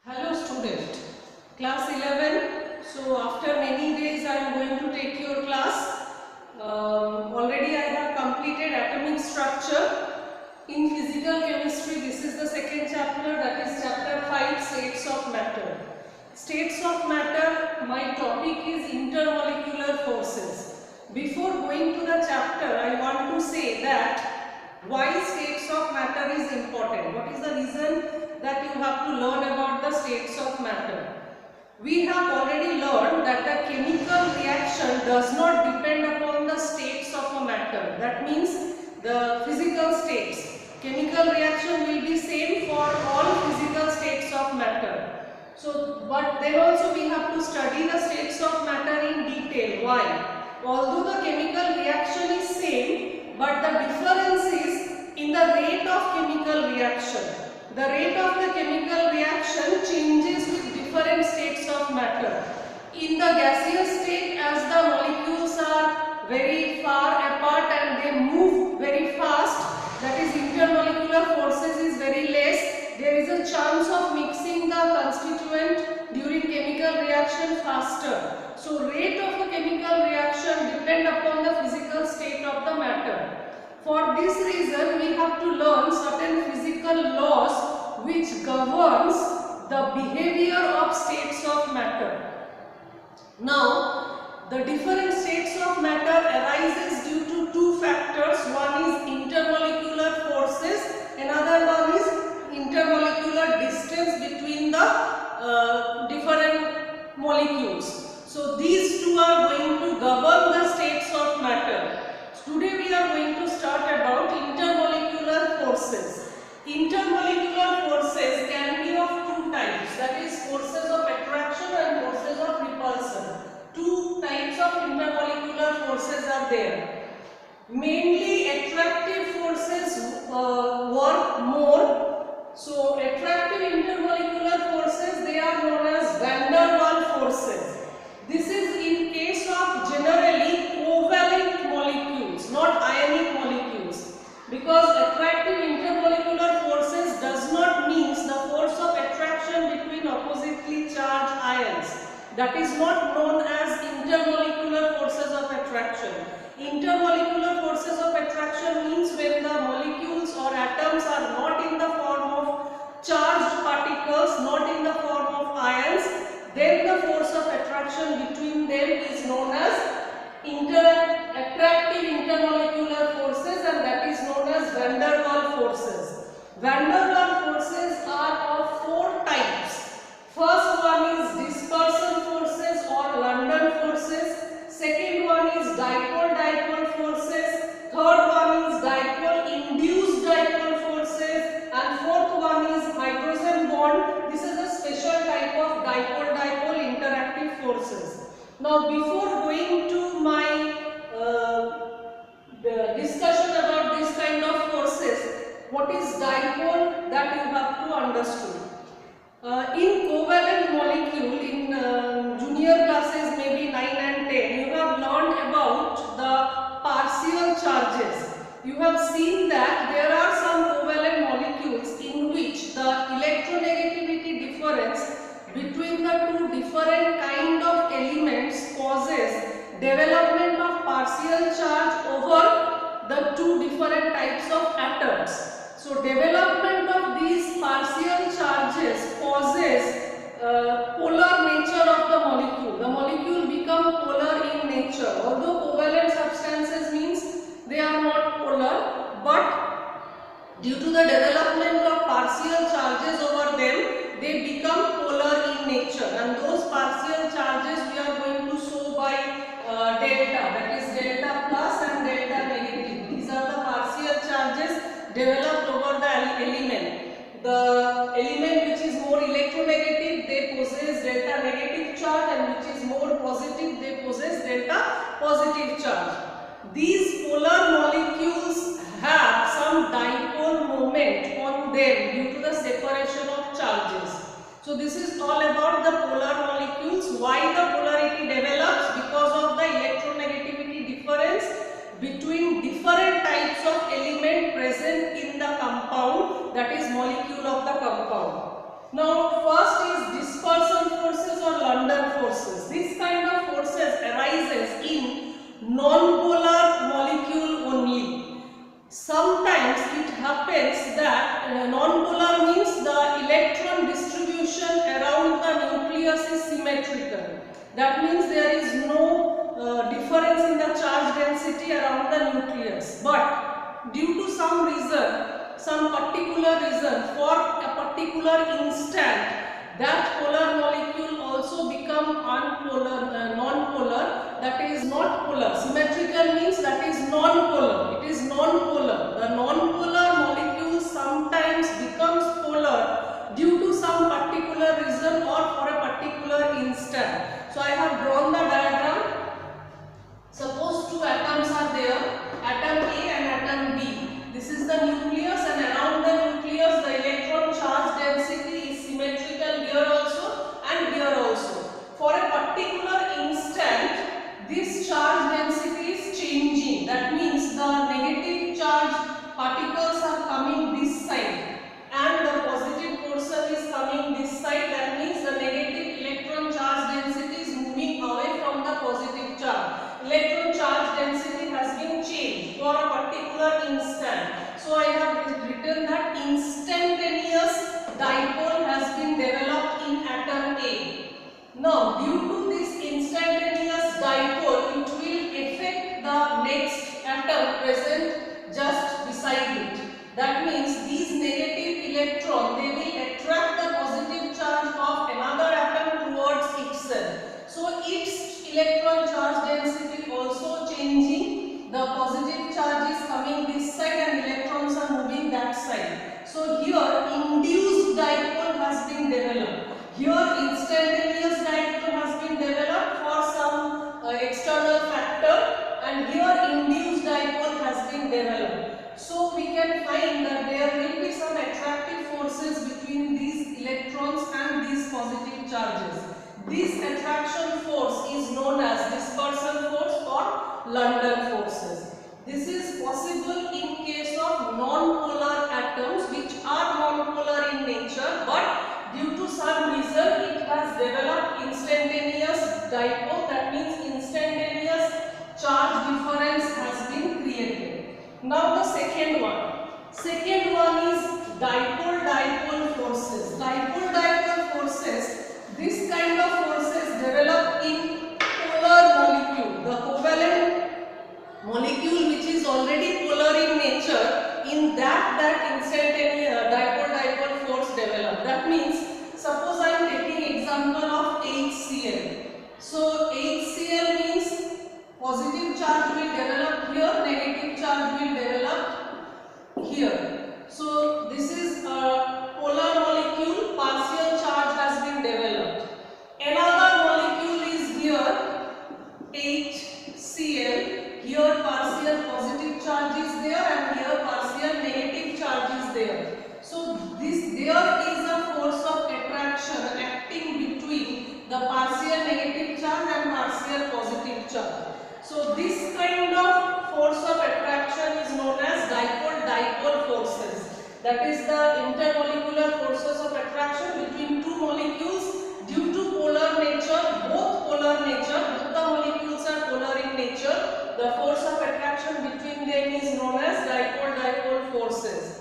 Hello student, class 11. So after many days I am going to take your class. Already I have completed atomic structure. In physical chemistry, this is the second chapter, that is chapter 5, states of matter. States of matter, my topic is intermolecular forces. Before going to the chapter, I want to say that why states of matter is important. What is the reason that you have to learn about the states of matter? We have already learned that the chemical reaction does not depend upon the states of a matter. That means the physical states. Chemical reaction will be same for all physical states of matter. So, but then also we have to study the states of matter in detail. Why? Although the chemical reaction is same, but the difference is in the rate of chemical reaction. The rate of the chemical reaction changes with different states of matter. In the gaseous state, as the molecules are very far apart and they move very fast, that is intermolecular forces is very less, there is a chance of mixing the constituent during chemical reaction faster. So rate of a chemical reaction depend upon the physical state of the matter. For this reason, we have to learn certain physical laws which governs the behavior of states of matter. Now, the different states of matter arises due to two factors. One is intermolecular forces, another one is intermolecular distance between the different molecules. So, these two are going to govern the states of matter. Today we are going to start about intermolecular forces. Intermolecular forces can be of two types, that is forces of attraction and forces of repulsion. Two types of intermolecular forces are there. Mainly attractive forces work more. So attractive intermolecular forces, they are known as van der Waals forces. This is in case of generally covalent molecules, not ionic molecules, because attractive intermolecular forces does not mean the force of attraction between oppositely charged ions. That is not known as intermolecular forces of attraction. Intermolecular forces of attraction means when the molecules or atoms are not in the form of charged particles, not in the form of ions, then the force of attraction between them is known as attractive intermolecular forces, and that is known as van der Waals forces. Van der Waals forces are of four types. First one is dispersion forces or London forces. Second one is dipole-dipole forces. Third one is dipole-induced dipole forces. And fourth one is hydrogen bond. This is a special type of dipole-dipole interactive forces. Now, before going to my discussion about this kind of forces, what is dipole, that you have to understand. In covalent molecule, in junior classes maybe 9 and 10, you have learned about the partial charges. You have seen that there are some covalent molecules in which the electronegativity difference between the two different kind of elements causes development of partial charge over the two different types of atoms. So development of these partial charges causes polar nature of the molecule. The molecule become polar in nature. Although covalent substances means they are not polar, but due to the development of partial charges over them, they become polar in nature, and those partial charges we are going to show by delta, that is delta plus and delta negative. These are the partial charges developed over the element. The element which is more electronegative, they possess delta negative charge, and which is more positive, they possess delta positive charge. These polar molecules have some dipole moment on them due to the separation of charges. So this is all about the polar molecules. Why the polarity develops? Because of the electronegativity difference between different types of element present in the compound, that is molecule of the compound. Now first is non-polar molecule only. Sometimes it happens that non-polar means the electron distribution around the nucleus is symmetrical. That means there is no difference in the charge density around the nucleus. But due to some reason, some particular reason, for a particular instant, that polar molecule also become non-polar, that is not polar. Symmetrical means that is non-polar. It is non-polar. The non-polar molecule sometimes becomes polar due to some particular reason or for a particular instant. So I have drawn the diagram. Suppose two atoms are there, atom A and atom B. This is the nucleus, and around the nucleus the electron charge density is symmetrical here also and here also. For a particular instant, this charge density is changing. That means the negative charge particles are coming this side and the positive portion is coming this side. That means the negative electron charge density is moving away from the positive charge. Electron charge density has been changed for a particular instant. So I have written that instantaneous dipole has been developed in atom A. Now, due to this instantaneous dipole, it will affect the next atom present just beside it. That means these negative electrons, they will attract the positive charge of another atom towards itself. So its electron charge density also changing. The positive charge is coming this side and electrons are moving that side. So here induced dipole has been developed. Here instantaneous dipole has been developed for some external factor, and here induced dipole has been developed. So we can find that there will be some attractive forces between these electrons and these positive charges. This attraction force is known as dispersal force or London forces. This is possible in case of non-polar atoms which are non-polar in nature, but due to some reason it has developed instantaneous dipole. That means instantaneous charge difference has been created. Now the second one. Second one is dipole-dipole forces. Dipole-dipole forces, this kind of forces develop in polar molecule. The covalent molecule which is already polar in nature, in that instantaneous dipole-dipole force develop. That means suppose I am taking example of HCl. So HCl means positive charge will develop here, negative charge will develop here. So this is a polar molecule, partial charge has been developed. Another molecule is here, HCl. Here partial positive charge is there and here partial negative charge is there. So there is a force of attraction acting between the partial negative charge and partial positive charge. So this kind of force of attraction is known as dipole-dipole forces. That is the intermolecular forces of attraction between two molecules due to polar nature, both the molecules are polar in nature. The force of attraction between them is known as dipole-dipole forces.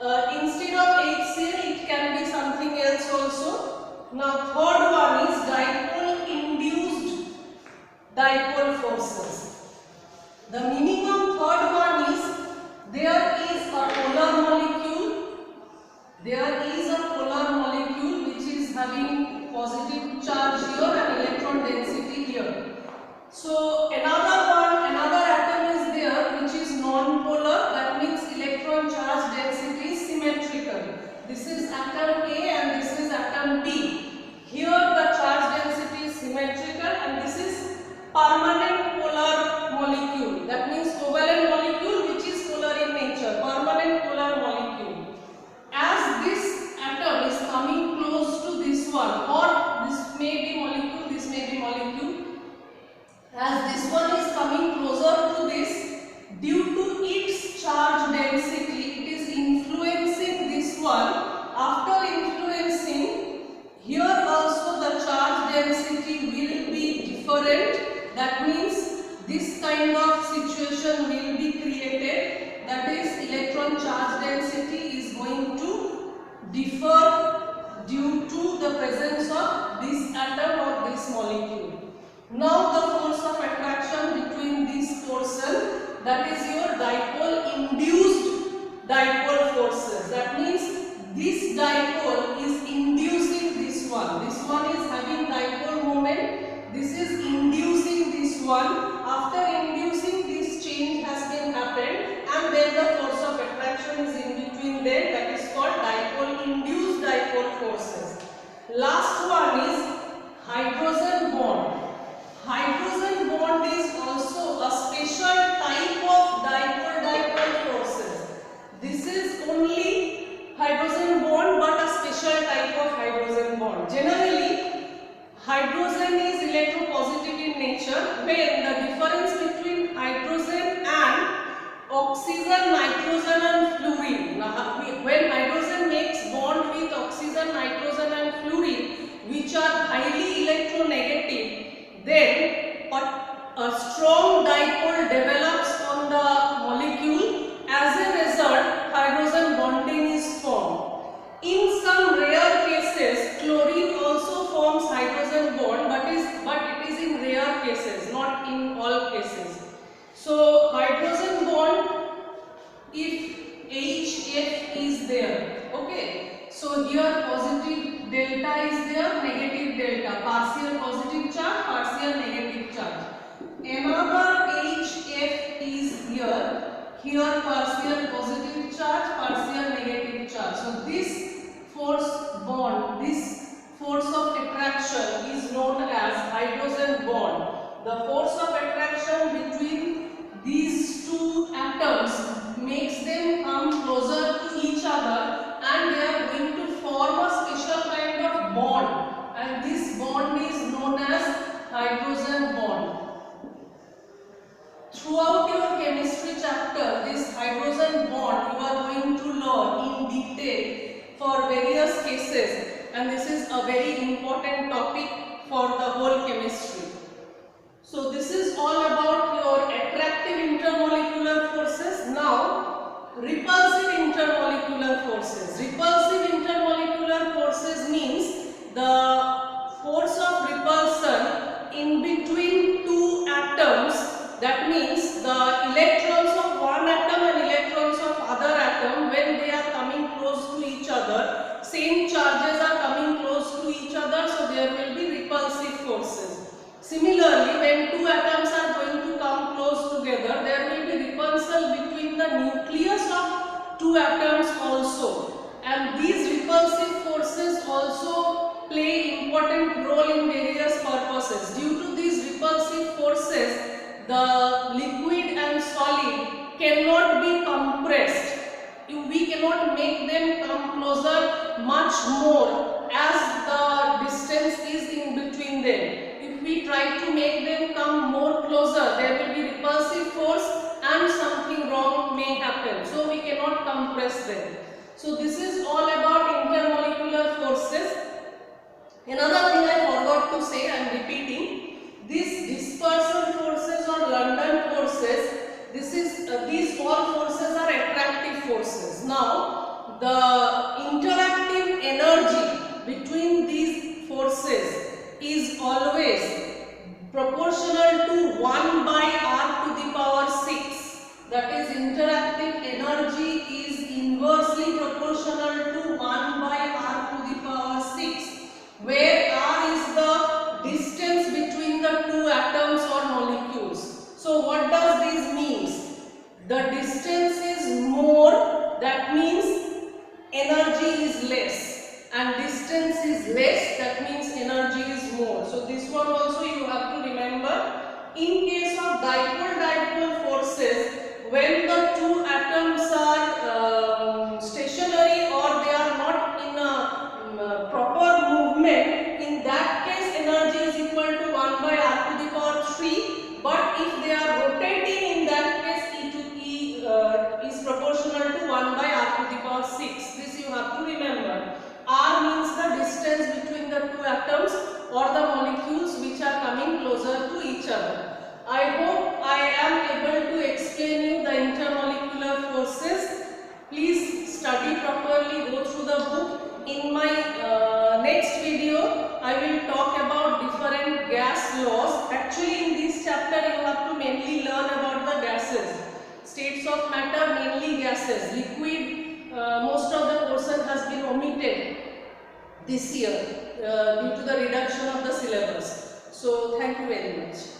Instead of HCl, it can be something else also. Now third one is dipole-induced dipole forces. The meaning of third one is there is a polar molecule. There is a polar molecule which is having positive charge here and electron density here. So another atom is there which is non-polar. That means electron charge density is symmetrical. This is atom A and this is atom B. Here the charge density is symmetrical and this is permanent polar molecule. That means covalent molecule which is polar in nature, permanent polar molecule. As this atom is coming close to this one, or this may be molecule, this may be molecule. As this in charge density is going to differ due to the presence of this atom or this molecule. Now the force of attraction between this portion, that is your dipole induced dipole forces. That means this dipole is inducing this one. This one is having dipole moment. This is inducing this one. After inducing, this change has been happened, and then the force of attraction is in between them. That is called dipole induced dipole forces. Last one is hydrogen bond. Hydrogen bond is also a special type of dipole forces. This is only hydrogen bond, but a special type of hydrogen bond. Generally, hydrogen is electropositive in nature when the difference between hydrogen and oxygen, nitrogen and fluorine. Now, when hydrogen makes bond with oxygen, nitrogen and fluorine, which are highly electronegative, then a strong dipole develops on the molecule. As a result, hydrogen bonding is formed. In some rare cases, chlorine also forms hydrogen bond, but it is in rare cases, not in all cases. So hydrogen bond, if HF is there, okay. So here positive delta is there, negative delta, partial positive charge, partial negative charge. Another HF is here partial positive charge, partial negative charge. So this force bond, this force of attraction is known as hydrogen bond. The force of attraction between these two atoms makes them come closer to each other, and they are going to form a special kind of bond, and this bond is known as hydrogen bond. Throughout your chemistry chapter, this hydrogen bond you are going to learn in detail for various cases, and this is a very important topic for the whole chemistry. So this is all about your attractive intermolecular forces. Now, repulsive intermolecular forces. Repulsive intermolecular forces means the force of repulsion in between two atoms. That means the electrons of one atom and electrons of other atom, when they are coming close to each other, same charges are coming close to each other, so there will be repulsive forces. Similarly, when two atoms are going to come close together, there will be repulsion between the nucleus of two atoms also, and these repulsive forces also play important role in various purposes. Due to these repulsive forces, the liquid and solid cannot be compressed. We cannot make them come closer much more as the distance is in between them. If we try to make them come more closer, there will be repulsive force and something wrong may happen. So we cannot compress them. So this is all about intermolecular forces. Another thing I forgot to say, I am repeating. These dispersal forces or London forces, these all forces are attractive forces. Now, the interactive energy between these forces is always proportional to 1 by r to the power 6. That is, interactive energy is inversely proportional to 1 by r to the power 6, where r is the distance between the two atoms or molecules. So what does this mean? The distance is more, that means energy is less, and distance is less, that means energy is more. So this one also you have to remember. In case of dipole-dipole forces, when the two atoms are actually in this chapter you have to mainly learn about the gases, states of matter, mainly gases. Liquid, most of the portion has been omitted this year due to the reduction of the syllabus. So thank you very much.